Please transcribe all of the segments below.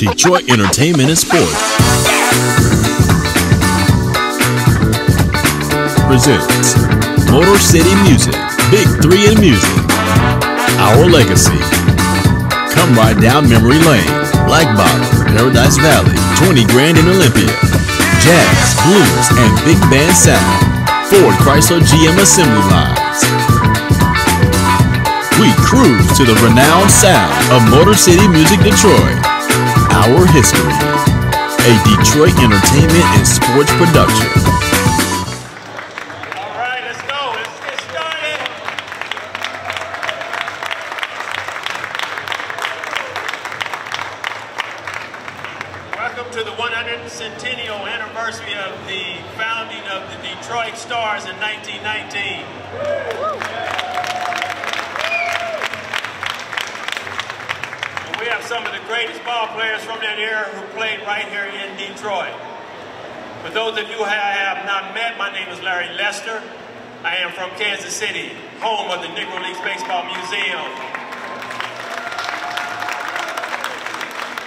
Detroit Entertainment and Sports presents Motor City Music, Big 3 in Music, Our Legacy. Come ride down memory lane, Black Bottom, Paradise Valley, 20 Grand in Olympia, jazz, blues, and big band sound, Ford Chrysler GM assembly lines. We cruise to the renowned sound of Motor City Music Detroit. Our history, a Detroit entertainment and sports production. All right, let's go. Let's get started. Welcome to the 100th centennial anniversary of the founding of the Detroit Stars in 1919. We have some of the greatest ball players from that era who played right here in Detroit. For those of you who I have not met, my name is Larry Lester. I am from Kansas City, home of the Negro Leagues Baseball Museum,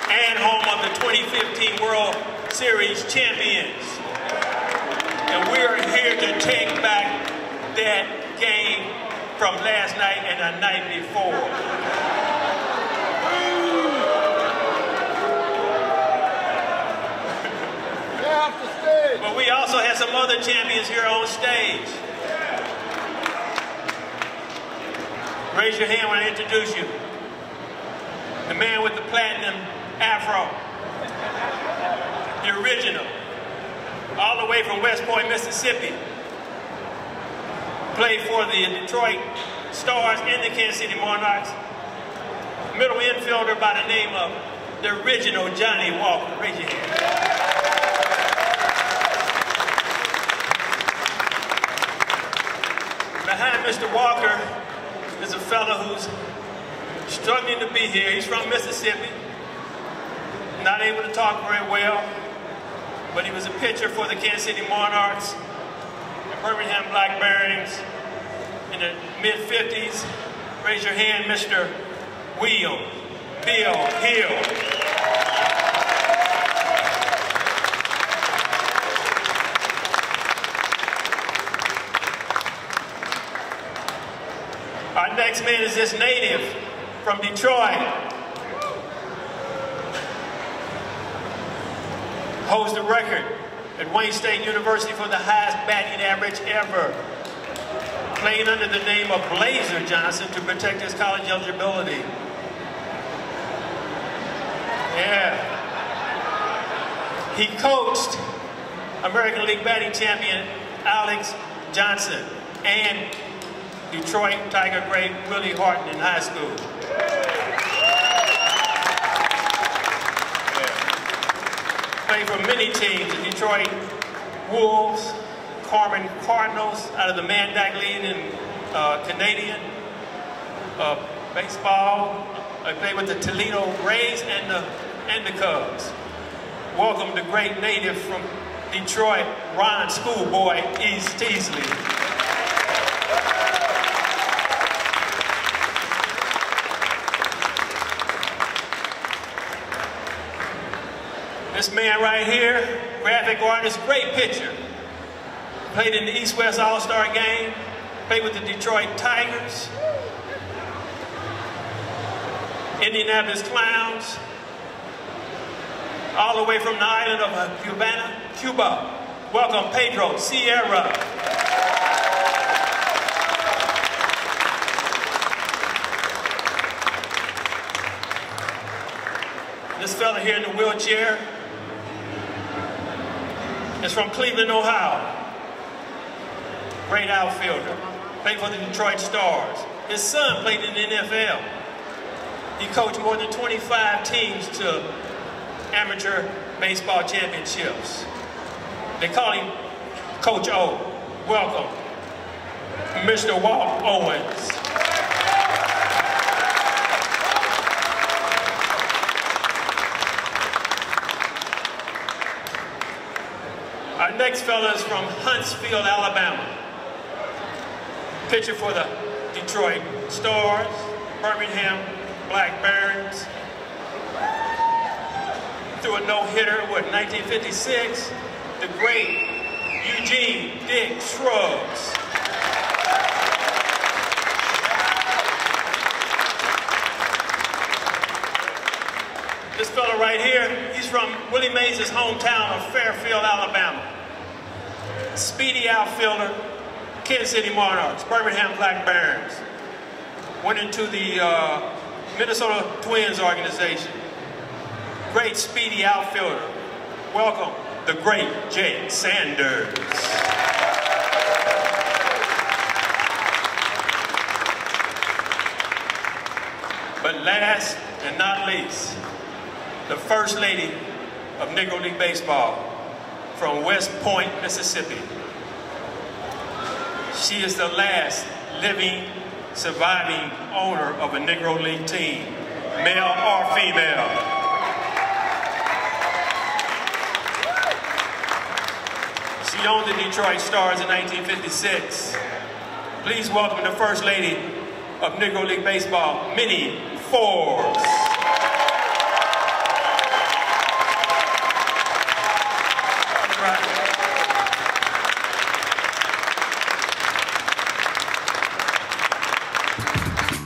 and home of the 2015 World Series champions. And we're here to take back that game from last night and the night before. But we also have some other champions here on stage. Raise your hand when I introduce you. The man with the platinum afro. The original. All the way from West Point, Mississippi. Played for the Detroit Stars and the Kansas City Monarchs. Middle infielder by the name of the original Johnny Walker. Raise your hand. Behind Mr. Walker is a fellow who's struggling to be here. He's from Mississippi, not able to talk very well, but he was a pitcher for the Kansas City Monarchs and Birmingham Black Barons in the mid-50s. Raise your hand, Mr. William Bill Hill. Our next man is this native from Detroit. Holds the record at Wayne State University for the highest batting average ever. Playing under the name of Blazer Johnson to protect his college eligibility. Yeah. He coached American League batting champion Alex Johnson and Detroit Tiger great Willie Horton in high school. Yeah. Played for many teams, the Detroit Wolves, Carmen Cardinals out of the Mandak League in Canadian baseball. I played with the Toledo Rays and the Cubs. Welcome the great native from Detroit, Ron Schoolboy East Teasley. This man right here, graphic artist, great pitcher. Played in the East-West All-Star game. Played with the Detroit Tigers. Indianapolis Clowns. All the way from the island of Cuba. Welcome, Pedro Sierra. This fella here in the wheelchair is from Cleveland, Ohio. Great outfielder. Played for the Detroit Stars. His son played in the NFL. He coached more than 25 teams to amateur baseball championships. They call him Coach O. Welcome, Mr. Walt Owens. Our next fellow is from Huntsville, Alabama. Pitcher for the Detroit Stars, Birmingham Black Barons. threw a no-hitter, what, 1956? The great Eugene Dick Scruggs. This fella right here, he's from Willie Mays' hometown of Fairfield, Alabama. Speedy outfielder, Kansas City Monarchs, Birmingham Black Barons. Went into the Minnesota Twins organization. Great speedy outfielder. Welcome, the great Jake Sanders. But last and not least, the First Lady of Negro League Baseball from West Point, Mississippi. She is the last living, surviving owner of a Negro League team, male or female. She owned the Detroit Stars in 1956. Please welcome the First Lady of Negro League Baseball, Minnie Forbes.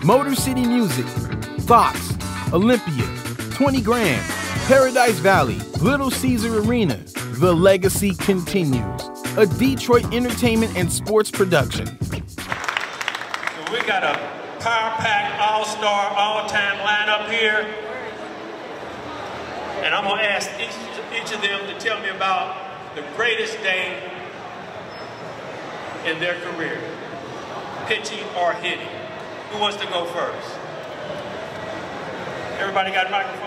Motor City Music, Fox, Olympia, 20 Grand, Paradise Valley, Little Caesar Arena. The legacy continues. A Detroit entertainment and sports production. So we got a power-packed, all-star, all-time lineup here. And I'm going to ask each of them to tell me about the greatest day in their career, pitching or hitting. Who wants to go first? Everybody got a microphone?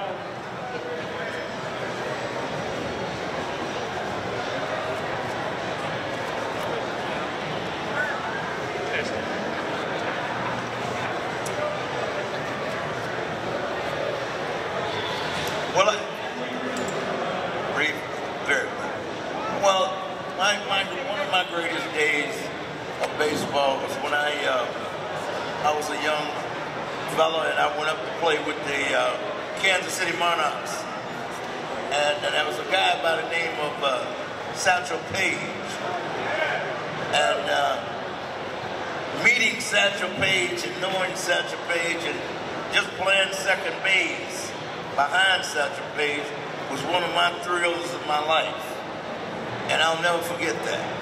Well, one of my greatest days of baseball was when I was a young fellow and I went up to play with the Kansas City Monarchs. And there was a guy by the name of Satchel Paige. And meeting Satchel Paige and knowing Satchel Paige and just playing second base behind Satchel Paige was one of my thrills of my life. And I'll never forget that.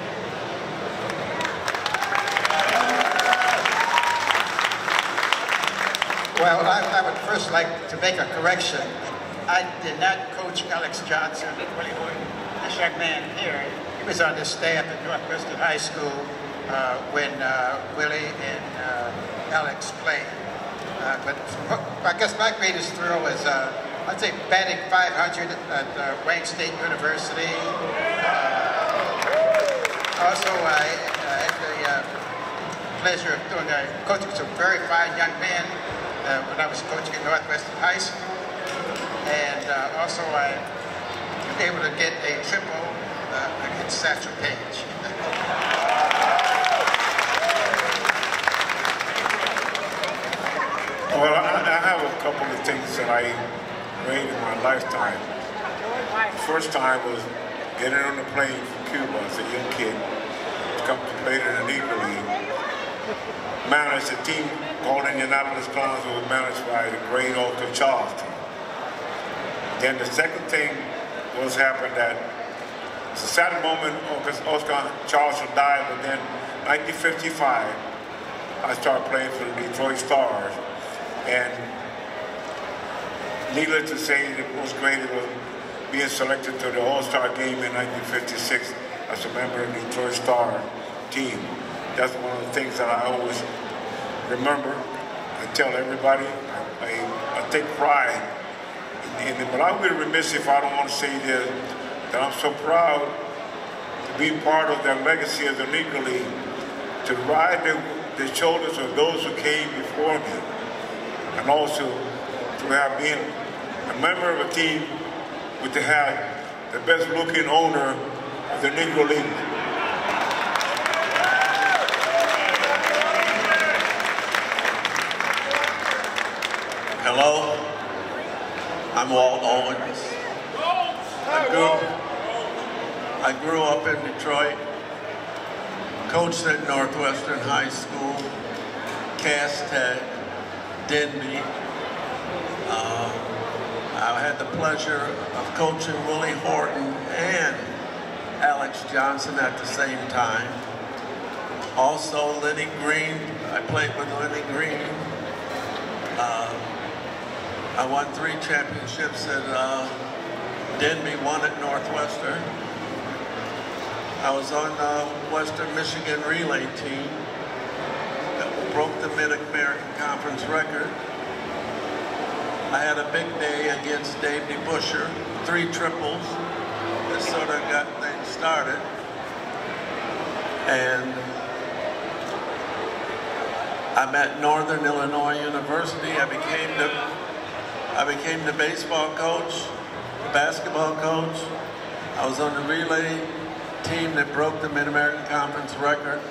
Well, I would first like to make a correction. I did not coach Alex Johnson, this young man here. He was on the staff at Northwestern High School when Willie and Alex played. But I guess my greatest thrill was, I'd say, batting 500 at Wayne State University. Also, I had the pleasure of coaching some very fine young men when I was coaching at Northwestern High School. And also I was able to get a triple against Satchel Paige. Well, I have a couple of things that I made in my lifetime. The first time was getting on the plane from Cuba as a young kid to come to play in the Negro League. Managed a team called Indianapolis Clowns that was managed by the great Oscar Charleston. Then the second thing was happened that it's a sad moment because Oscar Charleston died, but then 1955 I started playing for the Detroit Stars. And needless to say, the most great was being selected to the All-Star game in 1956 as a member of the Detroit Star team. That's one of the things that I always remember and tell everybody. I take pride in it, but I would be remiss if I don't want to say this, that I'm so proud to be part of that legacy of the Negro League, to ride the shoulders of those who came before me, and also to have been a member of a team with to have the best looking owner of the Negro League. Hello, I'm Walt Owens. I grew up in Detroit, coached at Northwestern High School, Cass Tech, Denby. I had the pleasure of coaching Willie Horton and Alex Johnson at the same time. Also, Lenny Green. I played with Lenny Green. I won 3 championships at Denby, 1 at Northwestern. I was on the Western Michigan relay team that broke the Mid-American Conference record. I had a big day against Dave DeBuscher, 3 triples. That sort of got things started. And I'm at Northern Illinois University. I became the baseball coach, the basketball coach. I was on the relay team that broke the Mid-American Conference record.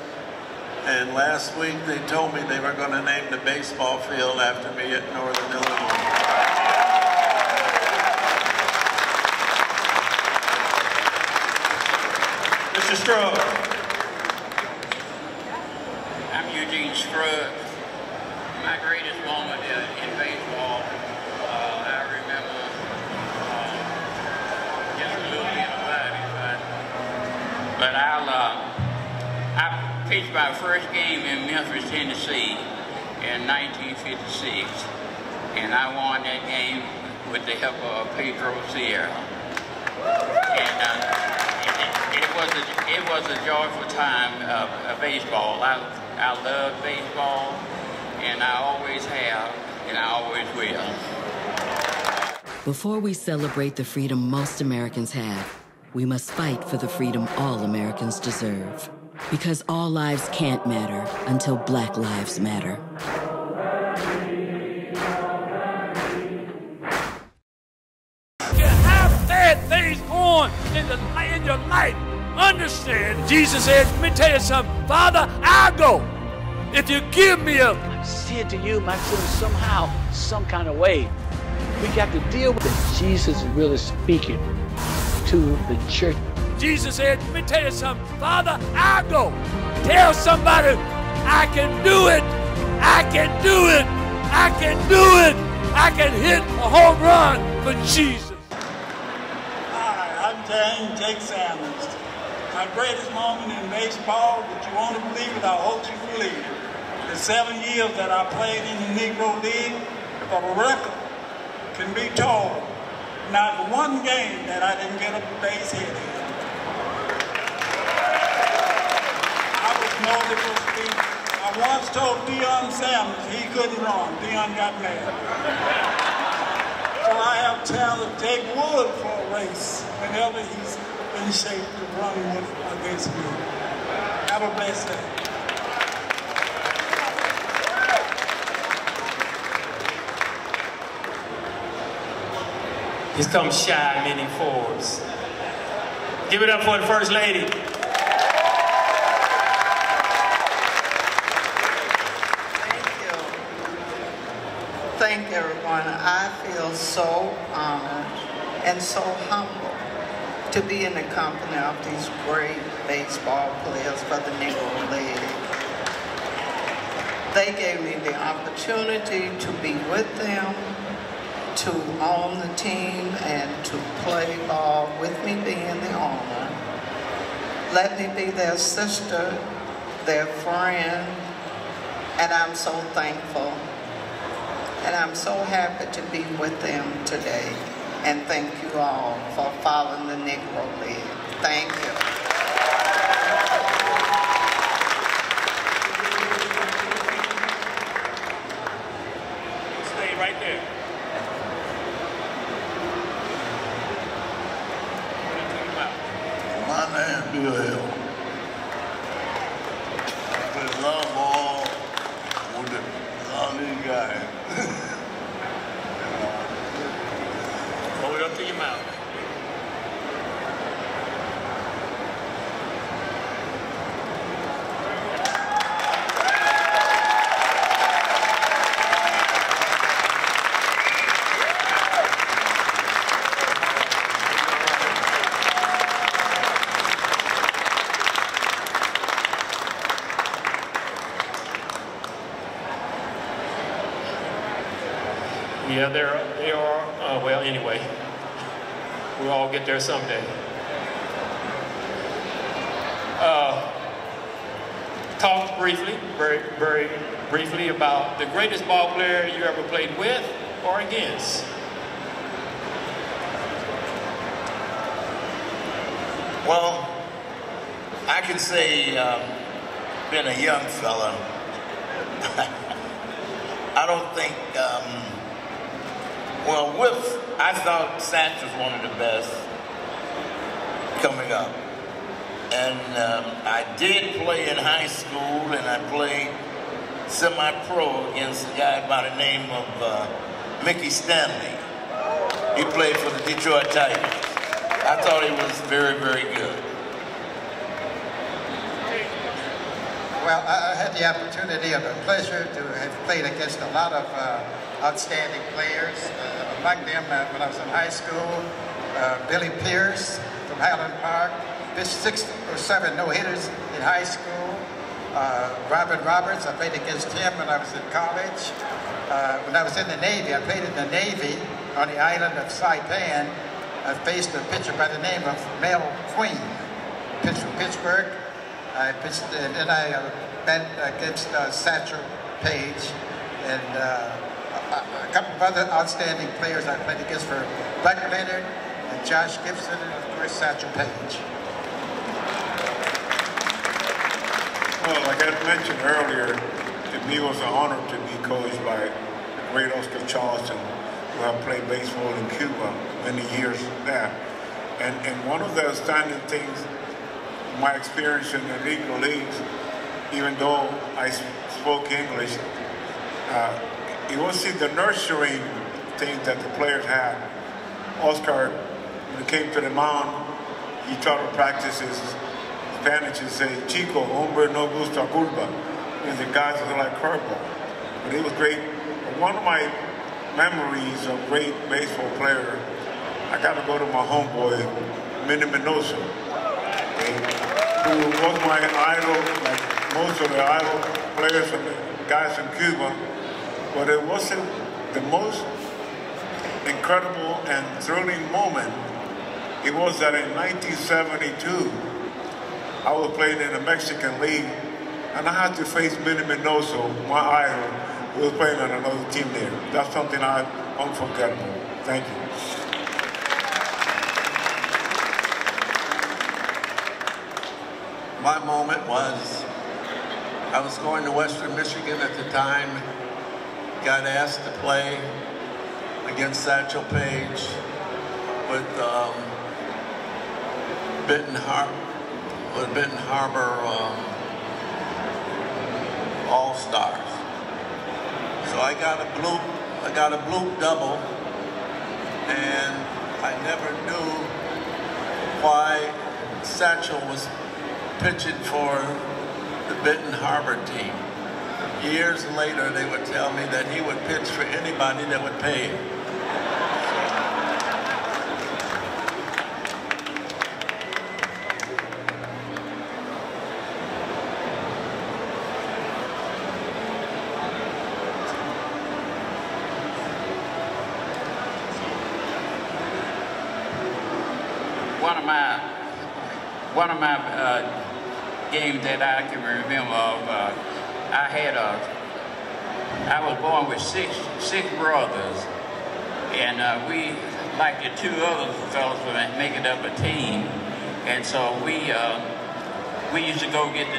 And last week they told me they were going to name the baseball field after me at Northern Illinois. Mr. Scruggs. I'm Eugene Scruggs. My greatest moment in baseball, I remember just a little bit about it, but I pitched my first game in Memphis, Tennessee in 1956, and I won that game with the help of Pedro Sierra. And it was a joyful time of baseball. I love baseball, and I always have, and I always will. Before we celebrate the freedom most Americans have, we must fight for the freedom all Americans deserve. Because all lives can't matter until Black lives matter. You have bad things going in your life. Understand, Jesus said, let me tell you something. Father, I'll go. If you give me up. I'm saying to you, my son, somehow, some kind of way, we got to deal with it. Jesus is really speaking to the church. Jesus said, let me tell you something. Father, I'll go. Tell somebody, I can do it. I can do it. I can do it. I can hit a home run for Jesus. Hi, I'm Jake Sanders. My greatest moment in baseball, but you want to believe it, I hope you believe it. The 7 years that I played in the Negro League, for the record can be told, not one game that I didn't get a base hit in. I was noted for speed. I once told Deion Sanders he couldn't run. Deion got mad. So I have challenged Jake Wood for a race whenever he's in shape to run against me. Have a blessed day. Here comes Shy Minnie Forbes. Give it up for the First Lady. Thank everyone. I feel so honored and so humble to be in the company of these great baseball players for the Negro League. They gave me the opportunity to be with them, to own the team, and to play ball with me being the owner. Let me be their sister, their friend, and I'm so thankful. And I'm so happy to be with them today. And thank you all for following the Negro League. Thank you. Stay right there. My name is Bill Hill. I play a lot of ball with all these guys. Hold it up to your mouth. Yeah, they are, well, anyway, we'll all get there someday. Talk briefly, very briefly about the greatest ball player you ever played with or against. Well, I can say, being a young fella, I don't think, I thought Satch was one of the best coming up. And I did play in high school, and I played semi-pro against a guy by the name of Mickey Stanley. He played for the Detroit Tigers. I thought he was very, very good. Well, I had the opportunity of the pleasure to have played against a lot of outstanding players. Among them, when I was in high school, Billy Pierce from Highland Park, pitched 6 or 7 no-hitters in high school. Robert Roberts, I played against him when I was in college. When I was in the Navy, I played in the Navy on the island of Saipan. I faced a pitcher by the name of Mel Queen, pitched from Pittsburgh. I pitched, and then I bet against Satchel Paige, and a couple of other outstanding players I played against for Buck Leonard and Josh Gibson, and of course Satchel Paige. Well, like I mentioned earlier, to me it was an honor to be coached by the great Oscar Charleston, who have played baseball in Cuba many years there. And one of the outstanding things, my experience in the Negro Leagues, even though I spoke English, it was the nurturing things that the players had. Oscar, when he came to the mound, he tried to practice his Spanish and say, "Chico, hombre no gusta curva," and the guys are like curveball. But it was great. But one of my memories of great baseball player, I got to go to my homeboy, Minnie Minoso, who was my idol, like most of the idol players and the guys in Cuba. But it wasn't the most incredible and thrilling moment. It was that in 1972, I was playing in the Mexican League, and I had to face Minnie Minoso, my idol, who was playing on another team there. That's something unforgettable. Thank you. My moment was, I was going to Western Michigan at the time, got asked to play against Satchel Paige with Benton Harbor All-Stars. So I got a bloop double, and I never knew why Satchel was pitching for the Benton Harbor team. Years later, they would tell me that he would pitch for anybody that would pay him. One of my games that I can remember of, I was born with six brothers, and we, like the 2 other fellows, were making up a team, and so we used to go get the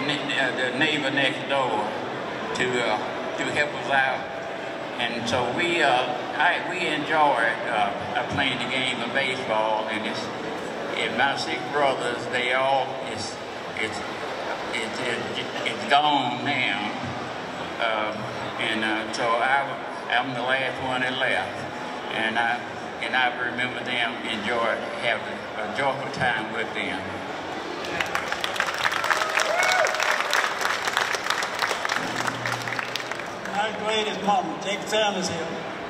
neighbor next door to help us out, and so we enjoyed playing the game of baseball, and my 6 brothers, they all it's gone now, so I'm the last one that left, and I remember them having a joyful time with them. My greatest moment, Jake Sanders here,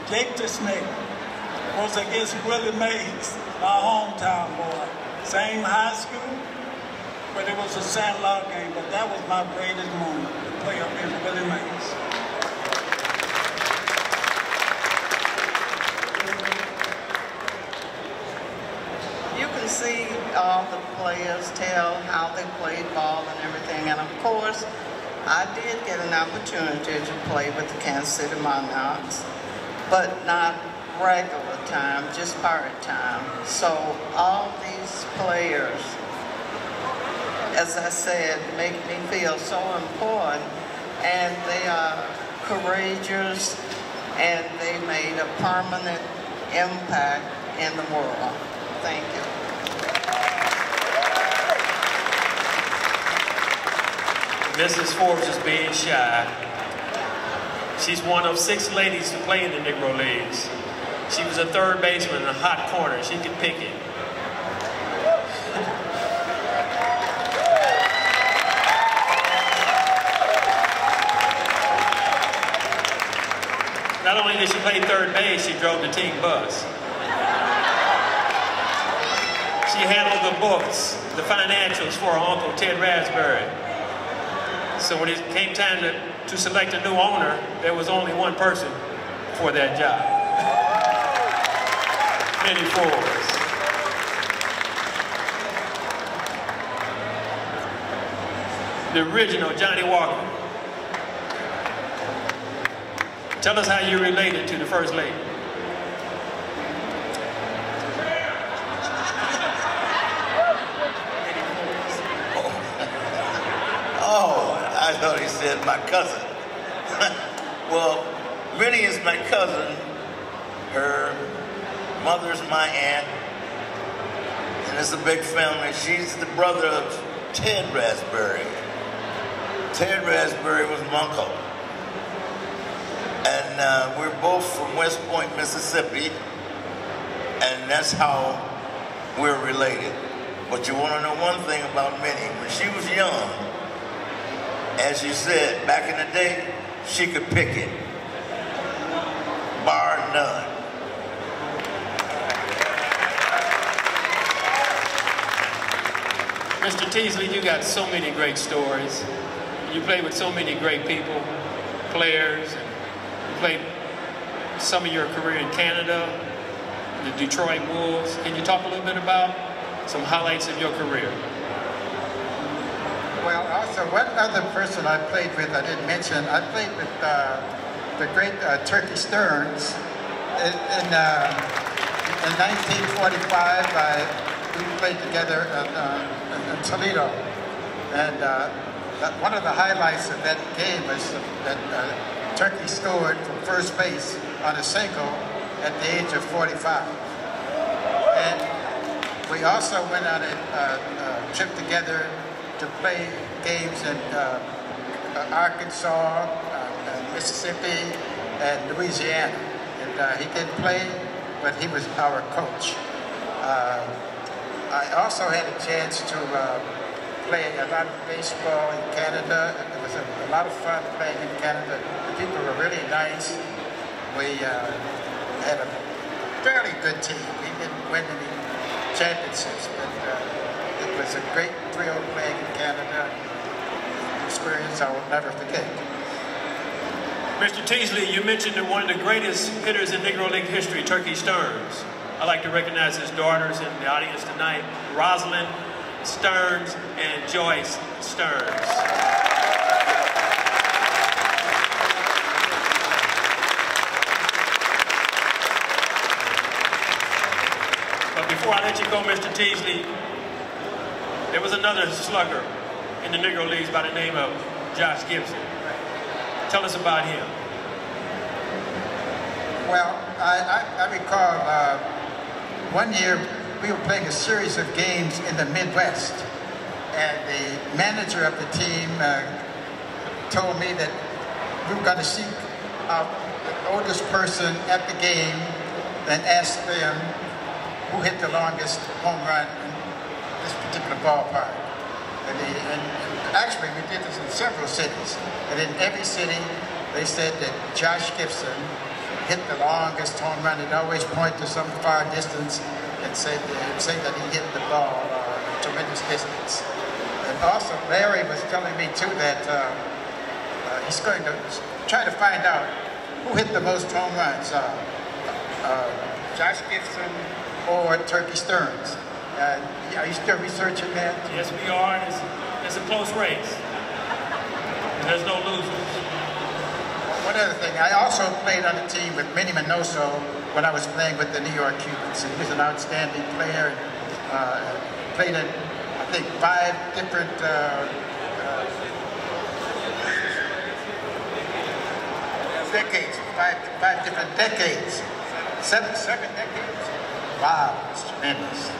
Jake the Snake, was against Willie Mays, my hometown boy. Same high school, but it was a sandlot game, but that was my greatest moment, to play up against Willie Mays. see all the players tell how they played ball and everything. And of course, I did get an opportunity to play with the Kansas City Monarchs, but not regular time, just part-time. So all these players, as I said, make me feel so important, and they are courageous, and they made a permanent impact in the world. Thank you. Mrs. Forbes is being shy. She's one of 6 ladies to play in the Negro Leagues. She was a third baseman in a hot corner. She could pick it. Not only did she play third base, she drove the team bus. She handled the books, the financials for her uncle, Ted Raspberry. So when it came time to select a new owner, there was only one person for that job. Minnie Forbes. The original Johnny Walker. Tell us how you're related to the First Lady. Oh, I thought he said my cousin. Well, Minnie is my cousin. Her mother's my aunt. And it's a big family. She's the brother of Ted Raspberry. Ted Raspberry was my uncle. And we're both from West Point, Mississippi. And that's how we're related. But you want to know one thing about Minnie. When she was young, as you said, back in the day, she could pick it, bar none. Mr. Teasley, you got so many great stories. You played with so many great people, players. You played some of your career in Canada, the Detroit Wolves. Can you talk a little bit about some highlights of your career? Well, also, one other person I played with, I didn't mention, I played with the great Turkey Stearns. In 1945, we played together in Toledo. And one of the highlights of that game was that Turkey scored from first base on a single at the age of 45. And we also went on a trip together to play games in Arkansas, Mississippi, and Louisiana. And he didn't play, but he was our coach. I also had a chance to play a lot of baseball in Canada. It was a lot of fun playing in Canada. The people were really nice. We had a fairly good team. We didn't win any championships, but it was a great thrill playing in Canada. An experience I will never forget. Mr. Teasley, you mentioned that one of the greatest hitters in Negro League history, Turkey Stearns. I'd like to recognize his daughters in the audience tonight, Rosalind Stearns and Joyce Stearns. But before I let you go, Mr. Teasley, there was another slugger in the Negro Leagues by the name of Josh Gibson. Tell us about him. Well, I recall one year we were playing a series of games in the Midwest, and the manager of the team told me that we were going to seek out the oldest person at the game and ask them who hit the longest home run in this particular ballpark. And actually, we did this in several cities. And in every city, they said that Josh Gibson hit the longest home run. He'd always point to some far distance and say that he hit the ball a tremendous distance. And also, Larry was telling me, too, that he's going to try to find out who hit the most home runs, Josh Gibson or Turkey Stearns. Are you still researching that? Yes, we are. And it's a close race. And there's no losers. One other thing, I also played on a team with Minnie Minoso when I was playing with the New York Cubans. He was an outstanding player. Played in, I think, 5 different decades. Five different decades. Seven decades. Wow, it's tremendous.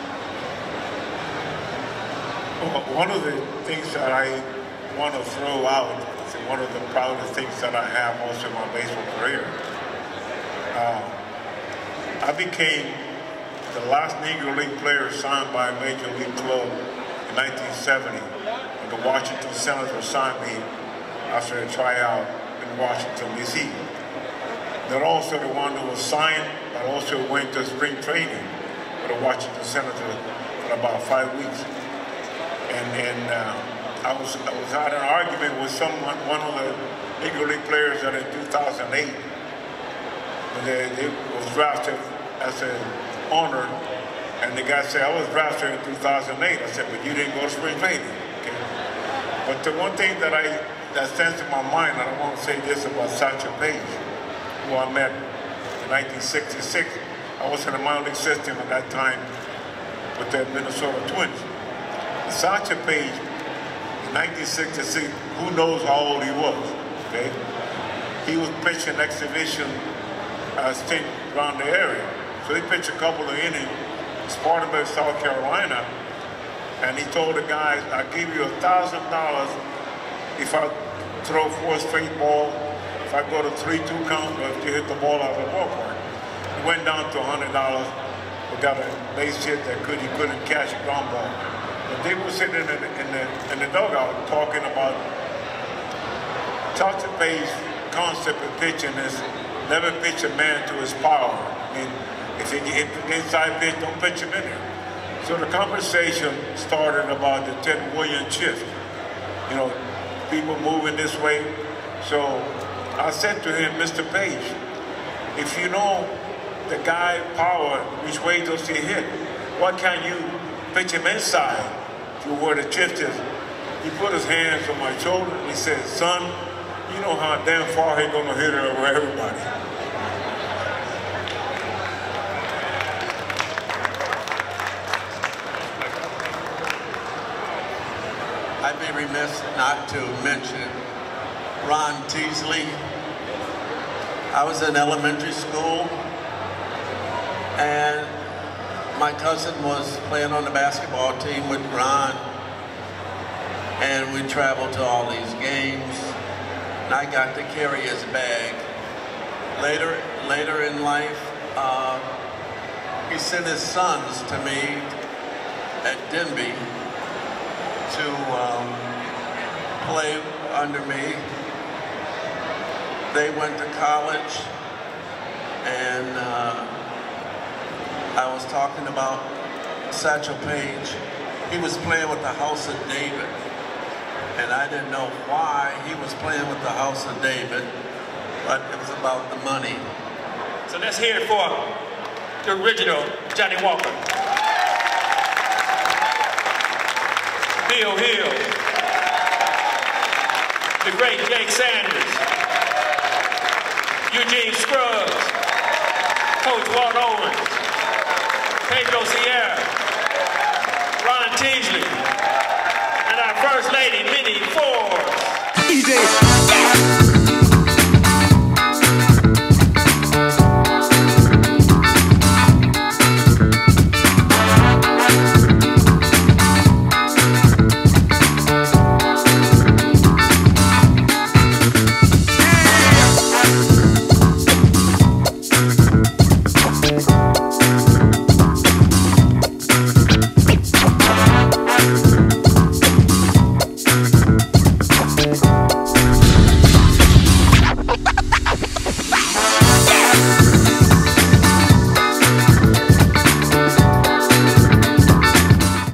Well, one of the things that I want to throw out, one of the proudest things that I have also in my baseball career, I became the last Negro League player signed by a Major League club in 1970. And the Washington Senators signed me after a tryout in Washington, D.C. They're also the one who was signed, but also went to spring training for the Washington Senators for about 5 weeks. And I was had an argument with one of the Negro League players that in 2008, they was drafted as an honor, and the guy said, I was drafted in 2008. I said, but you didn't go to spring training. Okay? But the one thing that stands in my mind, and I want to say this about Satchel Paige, who I met in 1966. I was in the minor league system at that time with the Minnesota Twins. Satchel Paige, in 1966, who knows how old he was, okay? He was pitching exhibition stint around the area. So he pitched a couple of innings in Spartanburg, South Carolina, and he told the guys, I'll give you $1,000 if I throw 4 straight balls, if I go to 3-2 count, or if you hit the ball out of the ballpark. It went down to $100. We got a base hit that he couldn't catch a ground ball. But they were sitting in the dugout talking about Satchel Paige's concept of pitching is never pitch a man to his power. I mean, if he hit the inside pitch, don't pitch him in there. So the conversation started about the Ted Williams shift. You know, people moving this way. So I said to him, Mr. Page, if you know the guy power, which way does he hit? Why can't you pitch him inside to where the shift is? He put his hands on my shoulder and he said, son, you know how damn far he's gonna hit it over everybody. I'd be remiss not to mention Ron Teasley. I was in elementary school and my cousin was playing on the basketball team with Ron, and we traveled to all these games, and I got to carry his bag. Later in life, he sent his sons to me at Denby to play under me. They went to college, and I was talking about Satchel Paige. He was playing with the House of David, and I didn't know why he was playing with the House of David, but it was about the money. So let's hear it for the original Johnny Walker. Bill Hill, the great Jake Sanders, Eugene Scruggs, Coach Walt Owens, Pedro Sierra, Ron Teasley, and our First Lady, Minnie Forbes. DJ